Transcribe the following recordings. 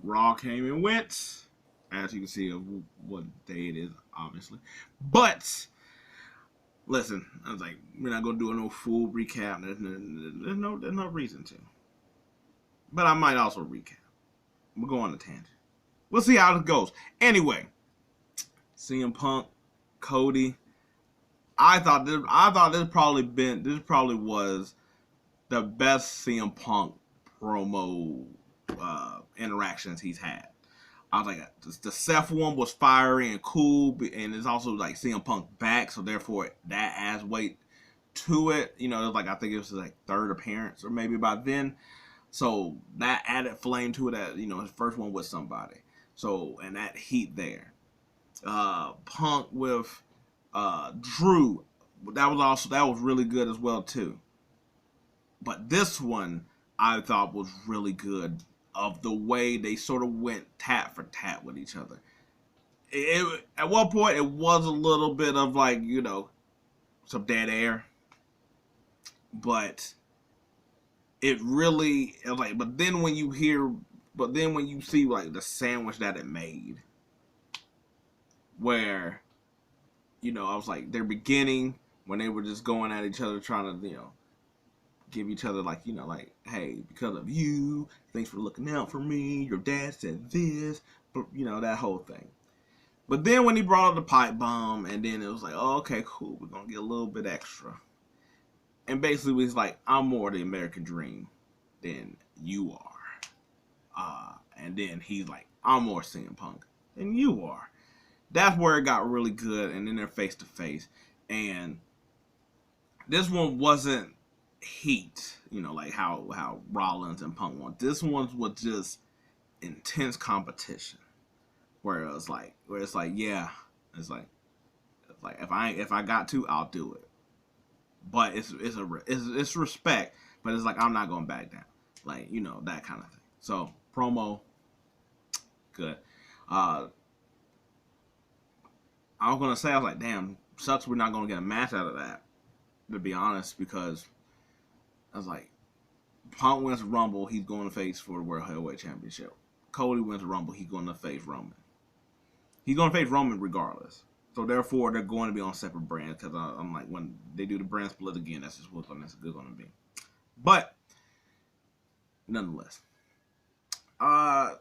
Raw came and went, as you can see of what day it is, obviously. But listen, I was like, we're not gonna do a no full recap. There's no reason to. But I might also recap. We'll go on a tangent. We'll see how it goes. Anyway, CM Punk, Cody. I thought this probably was the best CM Punk promo interactions he's had. I was like, the Seth one was fiery and cool, and it's also like CM Punk back, so therefore that adds weight to it. You know, it was like I think it was like third appearance or maybe by then, so that added flame to it. That, you know, his first one with somebody, so and that heat there. Punk with Drew, that was really good as well too. But this one I thought was really good, of the way they sort of went tat for tat with each other. At one point, it was a little bit of like, you know, some dead air. But it really, it was like, but then when you see like the sandwich that it made, where, you know, I was like, their beginning, when they were just going at each other, trying to, you know, give each other like, you know, like, hey, because of you, thanks for looking out for me, your dad said this, but, you know, that whole thing. But then when he brought up the pipe bomb, and then it was like, oh, okay, cool, we're gonna get a little bit extra. And basically it's like, I'm more the American dream than you are. And then he's like, I'm more CM Punk than you are. That's where it got really good, and then they're face to face. And this one wasn't heat, you know, like how Rollins and Punk want. This one was just intense competition, where it's like, yeah, it's like if I got to, I'll do it. But it's respect, but it's like, I'm not gonna back down, like, you know, that kind of thing. So promo, good. I was gonna say, I was like, damn, sucks we're not gonna get a match out of that, to be honest, because I was like, Punk wins Rumble, he's going to face for the World Heavyweight Championship. Cody wins Rumble, he's going to face Roman. He's going to face Roman regardless. So therefore, they're going to be on separate brands, because I'm like, when they do the brand split again, that's just what's going to be. But nonetheless, I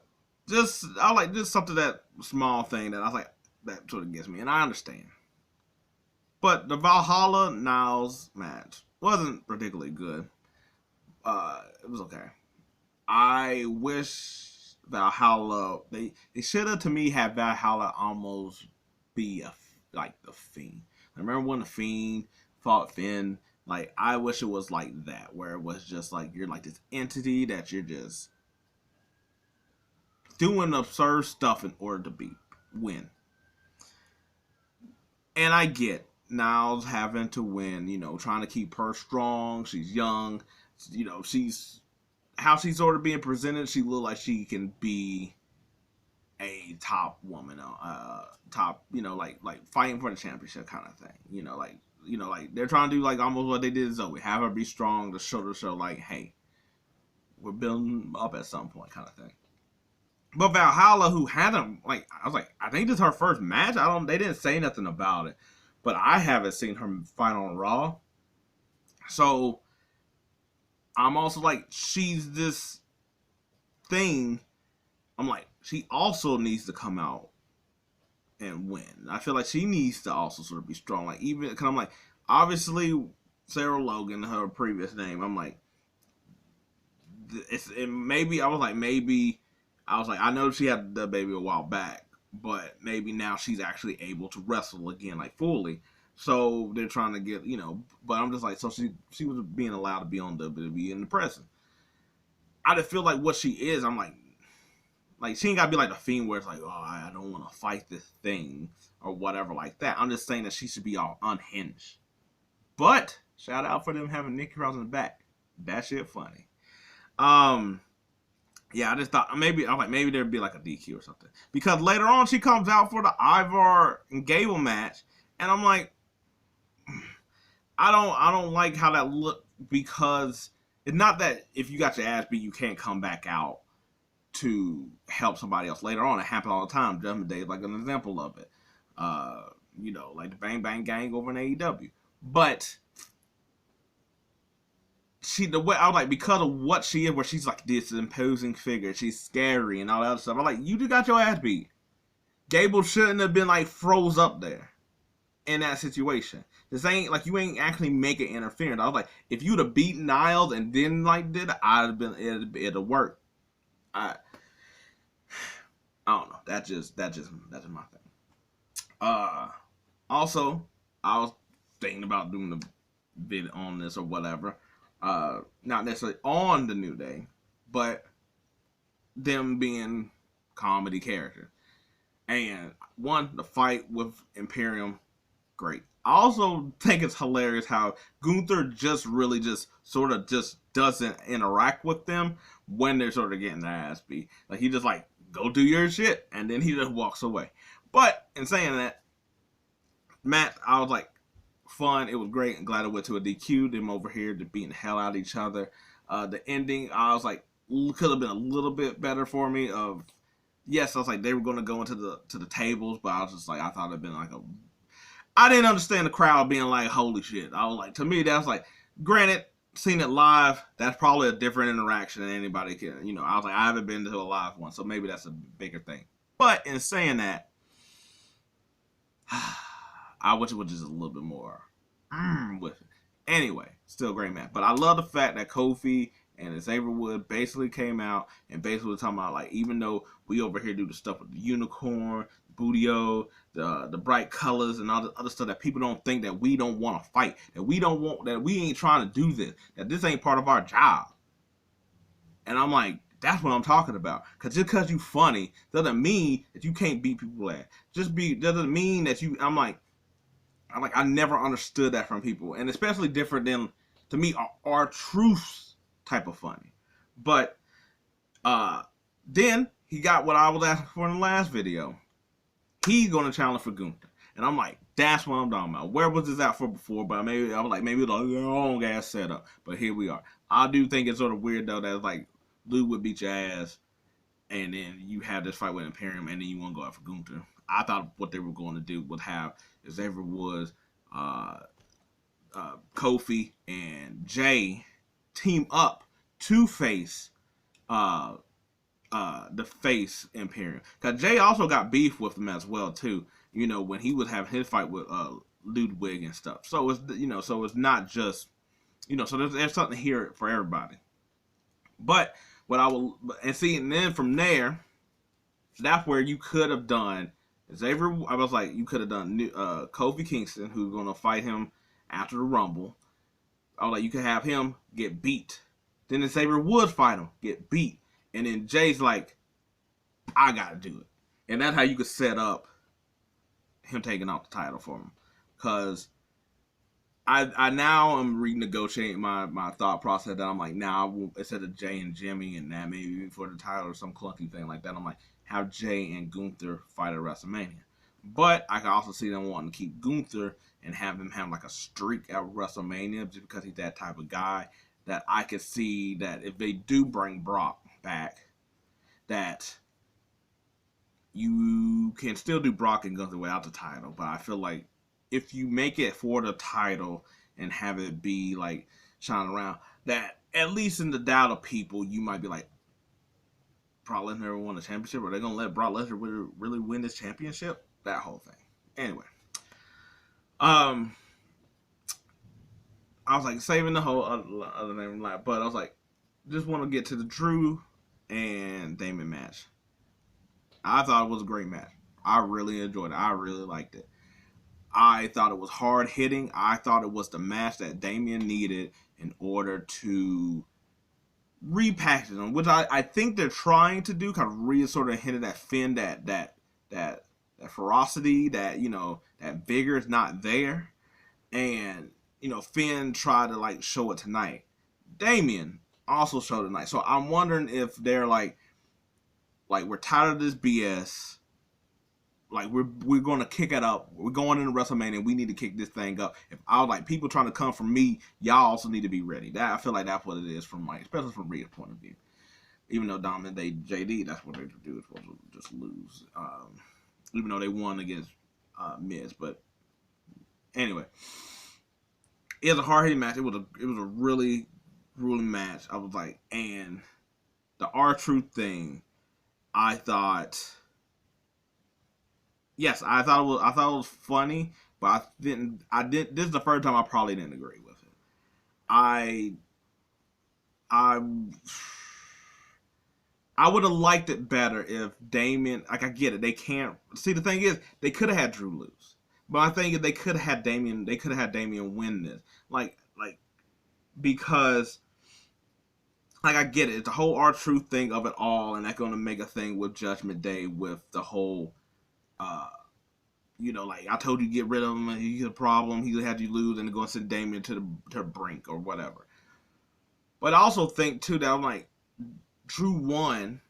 like just something, that small thing that I was like, that sort of gets me, and I understand. But the Valhalla Niles match wasn't particularly good. It was okay. I wish Valhalla, they should have, to me, had Valhalla almost be like the Fiend. I remember when the Fiend fought Finn. Like, I wish it was like that, where it was just like, you're like this entity that you're just doing absurd stuff in order to win. And I get Niles having to win, you know, trying to keep her strong. She's young. You know, how she's sort of being presented. She look like she can be a top woman, top, you know, like fighting for the championship kind of thing. You know, like they're trying to do like almost what they did to Zoe. Have her be strong to show like, hey, we're building up at some point kind of thing. But Valhalla, who hadn't, like, I was like, I think this is her first match. They didn't say nothing about it, but I haven't seen her fight on Raw. So I'm also like, she's this thing. I'm like, she also needs to come out and win. I feel like she needs to also sort of be strong. Like, even, because I'm like, obviously, Sarah Logan, her previous name, I'm like, I know she had the baby a while back, but maybe now she's actually able to wrestle again, like, fully. So they're trying to get, you know, but I'm just like, so she was being allowed to be on WWE in the present. I just feel like what she is, I'm like she ain't gotta be like the Fiend, where it's like, oh, I don't want to fight this thing or whatever like that. I'm just saying that she should be all unhinged. But shout out for them having Nikki Cross in the back. That shit funny. Yeah, I just thought maybe there'd be like a DQ or something, because later on she comes out for the Ivar and Gable match, and I'm like, I don't like how that looked, because it's not that if you got your ass beat you can't come back out to help somebody else later on. It happens all the time. Judgment Day is like an example of it. Like the Bang Bang Gang over in AEW. But the way I was like, because of what she is, where she's like this imposing figure, she's scary and all that other stuff. I'm like, you just got your ass beat. Gable shouldn't have been like froze up there in that situation. This ain't like, you ain't actually making interference. I was like, if you'd have beaten Niles and then like did it, I'd have been it'd work. I don't know. That's just my thing. Also, I was thinking about doing the vid on this or whatever. Not necessarily on the New Day, but them being comedy characters. And one, the fight with Imperium, great. I also think it's hilarious how Gunther just sort of doesn't interact with them when they're sort of getting their ass beat. Like, he just like, go do your shit, and then he just walks away. But in saying that, match, I was like, fun. It was great. I'm glad it went to a DQ. Them over here to beating the hell out of each other. The ending, I was like, could have been a little bit better for me. Yes, I was like, they were going to go into the tables, but I was just like, I thought it'd been like I didn't understand the crowd being like, holy shit. I was like, to me, that's like, granted, seeing it live, that's probably a different interaction than anybody can, I was like, I haven't been to a live one, so maybe that's a bigger thing. But in saying that, I wish it was just a little bit more with it. Anyway, still a great match. But I love the fact that Kofi and Xavier Woods basically came out and basically was talking about, like, even though we over here do the stuff with the unicorn, Bootio, the bright colors and all the other stuff, that people don't think that we don't want to fight, that we ain't trying to do this, that this ain't part of our job. And I'm like, that's what I'm talking about. Because just because you funny doesn't mean that you can't beat people at. Doesn't mean that you. I never understood that from people, and especially different than, to me, rtruth type of funny. But then he got what I was asking for in the last video. He's gonna challenge for Gunther, and I'm like, that's what I'm talking about. Where was this out for before? But maybe I was like, maybe it's a long ass setup. But here we are. I do think it's sort of weird though that like Lou would beat your ass, and then you have this fight with Imperium, and then you want to go out for Gunther. I thought what they were going to do would have Xavier Woods, Kofi, and Jey team up to face the face Imperium. Because Jey also got beef with them as well too. When he was having his fight with Ludwig and stuff. So it's so it's not just so there's something here for everybody. But what I will and then from there, that's where you could have done Xavier. I was like, you could have done Kofi Kingston, who's gonna fight him after the Rumble. I was like, you could have him get beat. Then Xavier Woods fight him, get beat. And then Jay's like, I gotta do it. And that's how you could set up him taking off the title for him. Because I now am renegotiating my thought process that I'm like, now instead of Jay and Jimmy and that maybe for the title or some clunky thing like that, I'm like, have Jay and Gunther fight at WrestleMania. But I can also see them wanting to keep Gunther and have him have like a streak at WrestleMania just because he's that type of guy, that I could see that if they do bring Brock back, that you can still do Brock and Gunther without the title. But I feel like if you make it for the title and have it be like shining around, that at least in the doubt of people, you might be like, Brock Lesnar never won a championship. Are they gonna let Brock Lesnar really win this championship? That whole thing. Anyway, I was like saving the whole other name, but I was like, just want to get to the Drew and Damien match. I thought it was a great match. I really enjoyed it. I really liked it. I thought it was hard hitting. I thought it was the match that Damien needed in order to repackage them, which I think they're trying to do. Kind of really sort of hinted at Finn that ferocity, that that vigor is not there, and Finn tried to like show it tonight. Damien also showed it tonight. So I'm wondering if they're like we're tired of this BS. Like we're going to kick it up. We're going into WrestleMania. We need to kick this thing up. If I was like people trying to come from me, y'all also need to be ready. That I feel like that's what it is from especially from Rhea's point of view. Even though Dom and JD, that's what they do, is supposed to just lose. Even though they won against Miz, but anyway, it was a hard hitting match. It was a really grueling match. I was like, and the rtruth thing, I thought, yes, I thought it was funny, but I didn't. This is the first time I probably didn't agree with it. I I I would have liked it better if Damien, like, I get it, they can't see. The thing is, they could have had Drew lose, but I think they could have had Damien. They could have had Damien win this, like because, like, I get it, it's the whole R-Truth thing of it all, and that's gonna make a thing with Judgment Day with the whole, uh, like, I told you to get rid of him, and he's a problem. He had you lose, and go and send Damien to the brink or whatever. But I also think too that I'm like, Drew won,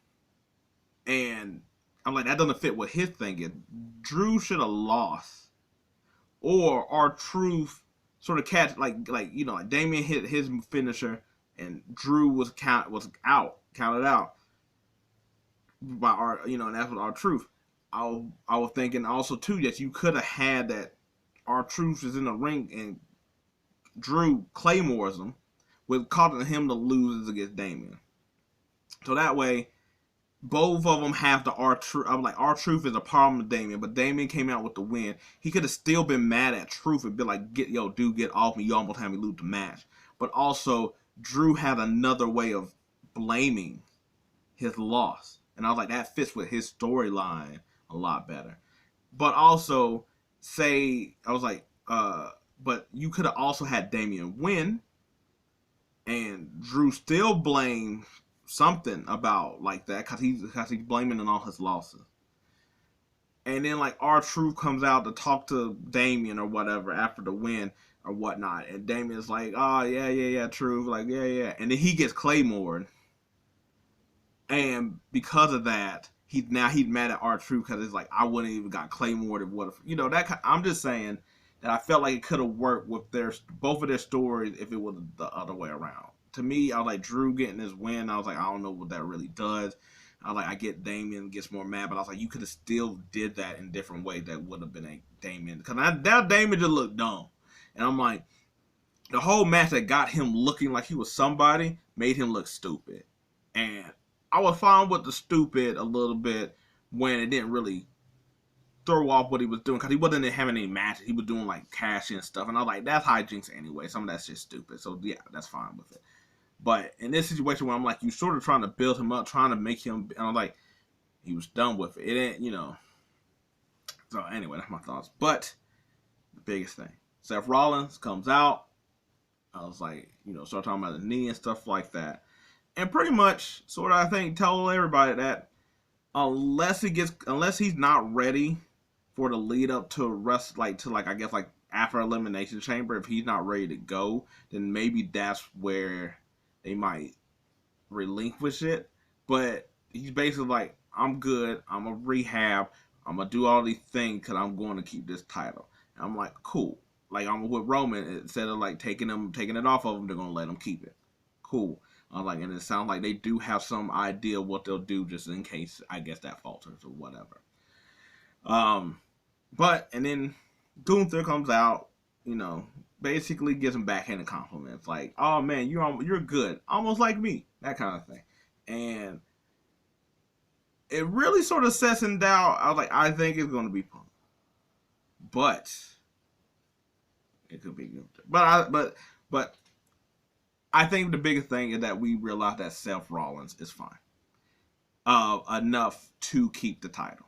and I'm like, that doesn't fit what his thing is. Drew should have lost, or R-Truth sort of catch, like Damien hit his finisher, and Drew was counted out by and that's what R-Truth. I was thinking also too that you could have had that R-Truth is in the ring and Drew claymores him, with causing him to lose against Damien. So that way, both of them have the R-Truth. I'm like, R-Truth is a problem with Damien, but Damien came out with the win. He could have still been mad at Truth and be like, get off me. You almost had me lose the match. But also, Drew had another way of blaming his loss. And I was like, that fits with his storyline a lot better. But also, but you could have also had Damien win, and Drew still blamed something about like that because he's blaming on all his losses. And then like R-Truth comes out to talk to Damien or whatever after the win or whatnot, and Damien's like, oh yeah, Truth, like yeah, and then he gets Claymored, and because of that, he's mad at R-Truth because it's like, I wouldn't even got Claymored if what if that. I'm just saying that I felt like it could have worked with both of their stories if it was the other way around. To me, I was like, Drew getting this win, I was like, I don't know what that really does. I was like, I get Damien gets more mad, but I was like, you could have still did that in different ways that would have been a Damien. Because that Damien just looked dumb. And I'm like, the whole match that got him looking like he was somebody made him look stupid. And I was fine with the stupid a little bit when it didn't really throw off what he was doing, because he wasn't having any matches. He was doing like cash in stuff, and I was like, that's hijinks anyway. Some of that's just stupid. So yeah, that's fine with it. But in this situation where I'm like, you sort of trying to build him up, trying to make him, and I'm like, he was done with it. It ain't, So anyway, that's my thoughts. But the biggest thing, Seth Rollins comes out. I was like, start talking about the knee and stuff like that, and pretty much sort of, I think, tell everybody that unless he's not ready for the lead up to I guess like after Elimination Chamber, if he's not ready to go, then maybe that's where they might relinquish it. But he's basically like, I'm good, I'm gonna rehab, I'm gonna do all these things because I'm going to keep this title. And I'm like, cool. Like, I'm with Roman, instead of like taking it off of him, they're gonna let him keep it. Cool. Like, and it sounds like they do have some idea of what they'll do just in case, I guess, that falters or whatever. But, and then Gunther comes out, basically gives him backhanded compliments. Like, oh man, you're good. Almost like me. That kind of thing. And it really sort of sets in doubt. I was like, I think it's going to be Punk. But it could be Gunther. But I think the biggest thing is that we realize that Seth Rollins is fine. Enough to keep the title.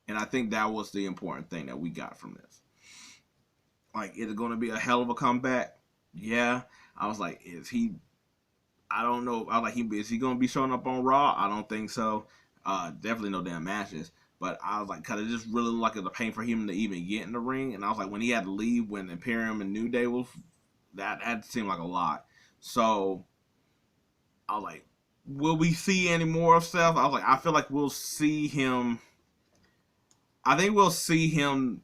And I think that was the important thing that we got from this. Like, is it going to be a hell of a comeback? Yeah. I was like, I don't know. I was like, is he going to be showing up on Raw? I don't think so. Definitely no damn matches. But I was like, because it just really looked like it was a pain for him to even get in the ring. And I was like, when he had to leave, when Imperium and New Day was, that seemed like a lot. So I was like, will we see any more of Seth? I was like, I feel like we'll see him. I think we'll see him.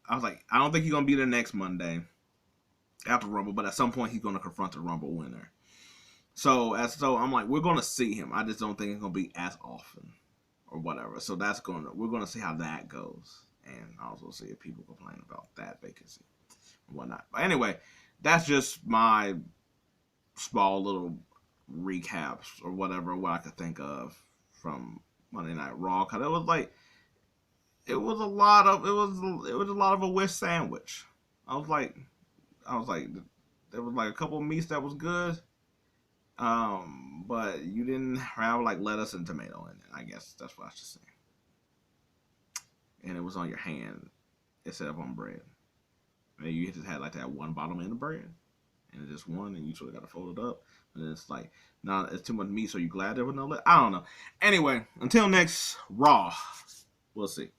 I was like, I don't think he's going to be there next Monday after Rumble, but at some point he's going to confront the Rumble winner. So I'm like, we're gonna see him. I just don't think it's gonna be as often or whatever. So we're gonna see how that goes, and also see if people complain about that vacancy and whatnot. But anyway, that's just my small little recaps or whatever what I could think of from Monday Night Raw, because it was like it was a lot of a wish sandwich. I was like there was like a couple of meats that was good, but you didn't have like lettuce and tomato in it. I guess that's what I should say. And it was on your hand instead of on bread. And you just had like that one bottom end of bread, and it's just one, and you sort of got to fold it up. And it's like, nah, it's too much meat, so you glad there was no lettuce? I don't know. Anyway, until next Raw, we'll see.